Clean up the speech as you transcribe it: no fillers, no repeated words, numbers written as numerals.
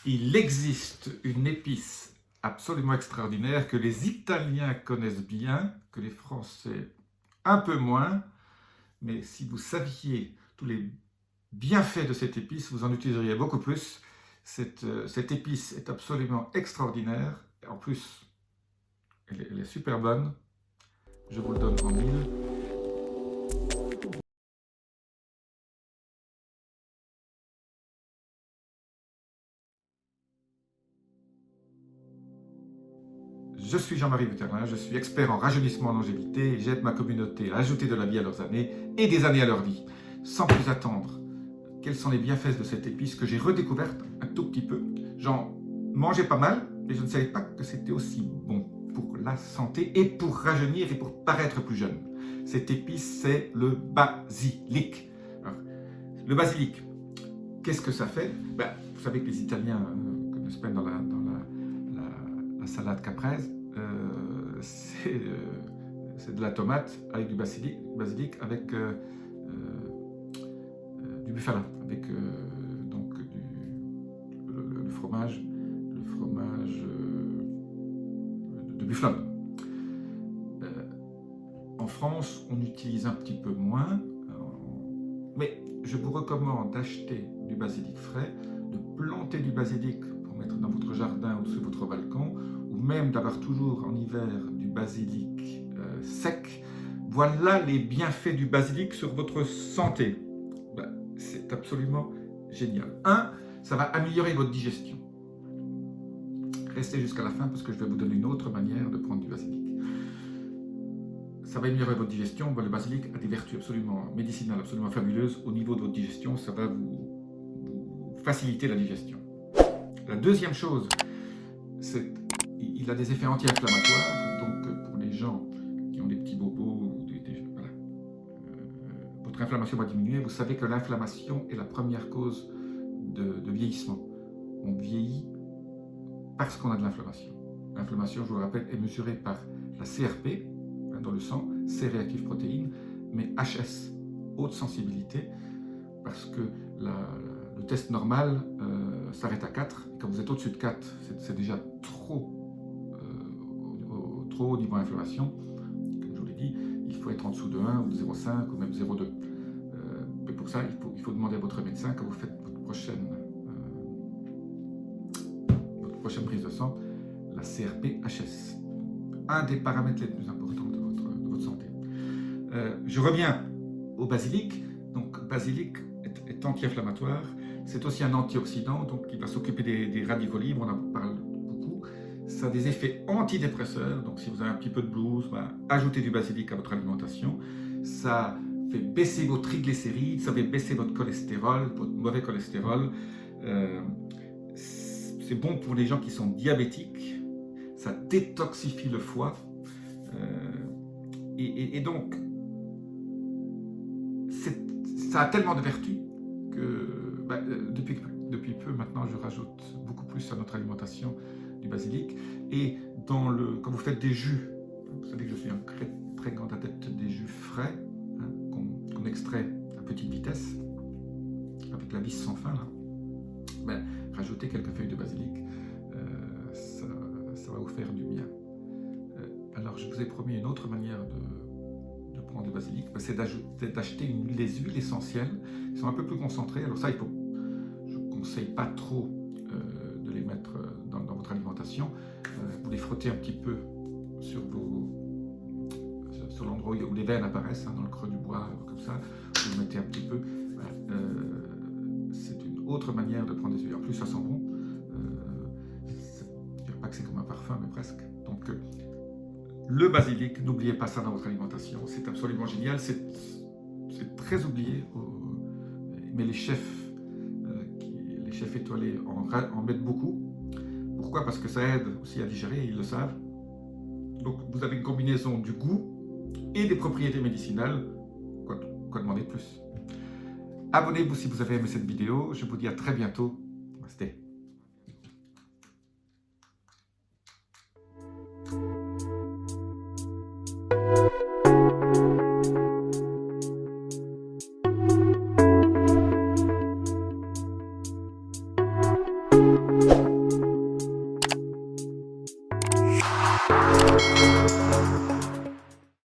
Il existe une épice absolument extraordinaire que les Italiens connaissent bien, que les Français un peu moins, mais si vous saviez tous les bienfaits de cette épice, vous en utiliseriez beaucoup plus. Cette épice est absolument extraordinaire. En plus, elle est super bonne. Je vous le donne en mille. Je suis Jean-Marie Buterlin, je suis expert en rajeunissement et longévité et j'aide ma communauté à ajouter de la vie à leurs années et des années à leur vie. Sans plus attendre, quels sont les bienfaits de cette épice que j'ai redécouverte un tout petit peu. J'en mangeais pas mal, mais je ne savais pas que c'était aussi bon pour la santé et pour rajeunir et pour paraître plus jeune. Cette épice, c'est le basilic. Alors, le basilic, qu'est-ce que ça fait? Vous savez que les Italiens connaissent bien dans la salade caprese, c'est de la tomate avec du basilic avec du buffalo, avec donc le fromage de buffalo. En France, on utilise un petit peu moins, mais je vous recommande d'acheter du basilic frais, de planter du basilic pour mettre dans votre jardin ou sur votre balcon, ou même d'avoir toujours en hiver du basilic sec. Voilà les bienfaits du basilic sur votre santé. C'est absolument génial. 1, ça va améliorer votre digestion. Restez jusqu'à la fin parce que je vais vous donner une autre manière de prendre du basilic. Ça va améliorer votre digestion. Le basilic a des vertus absolument médicinales, absolument fabuleuses. Au niveau de votre digestion, ça va vous faciliter la digestion. La deuxième chose, c'est qu'il a des effets anti-inflammatoires. Donc pour les gens qui ont des petits bobos, voilà, votre inflammation va diminuer. Vous savez que l'inflammation est la première cause de vieillissement. On vieillit parce qu'on a de l'inflammation. L'inflammation, je vous le rappelle, est mesurée par la CRP, dans le sang, C-réactive protéine, mais HS, haute sensibilité, parce que le test normal s'arrête à 4, et quand vous êtes au-dessus de 4, c'est déjà trop au niveau inflammation. Comme je vous l'ai dit, il faut être en dessous de 1 ou de 0,5 ou même 0,2. Mais pour ça, il faut demander à votre médecin, quand vous faites votre prochaine prise de sang, la CRP-HS, un des paramètres les plus importants de votre santé. Je reviens au basilic. Donc, basilic est anti-inflammatoire. C'est aussi un antioxydant, donc il va s'occuper des radicaux libres, on en parle beaucoup. Ça a des effets antidépresseurs, donc si vous avez un petit peu de blues, ajoutez du basilic à votre alimentation. Ça fait baisser vos triglycérides, ça fait baisser votre cholestérol, votre mauvais cholestérol. C'est bon pour les gens qui sont diabétiques, ça détoxifie le foie. Et donc, ça a tellement de vertus que depuis peu maintenant, je rajoute beaucoup plus à notre alimentation du basilic. Et quand vous faites des jus, vous savez que je suis un très grand adepte des jus frais, hein, qu'on extrait à petite vitesse, avec la vis sans fin, là. Rajoutez quelques feuilles de basilic, ça va vous faire du bien. Alors, je vous ai promis une autre manière de prendre le basilic, c'est d'acheter les huiles essentielles. Elles sont un peu plus concentrées. Alors ça, je ne conseille pas trop de les mettre dans votre alimentation. Vous les frottez un petit peu sur l'endroit où les veines apparaissent, hein, dans le creux du bras, comme ça. Vous mettez un petit peu. C'est une autre manière de prendre des huiles. En plus, ça sent bon. Je ne dirais pas que c'est comme un parfum, mais presque. Donc, le basilic, n'oubliez pas ça dans votre alimentation. C'est absolument génial. C'est très oublié, mais les chefs étoilés en mettent beaucoup. Pourquoi? Parce que ça aide aussi à digérer, ils le savent. Donc, vous avez une combinaison du goût et des propriétés médicinales. Quoi demander de plus? Abonnez-vous si vous avez aimé cette vidéo. Je vous dis à très bientôt. Namaste.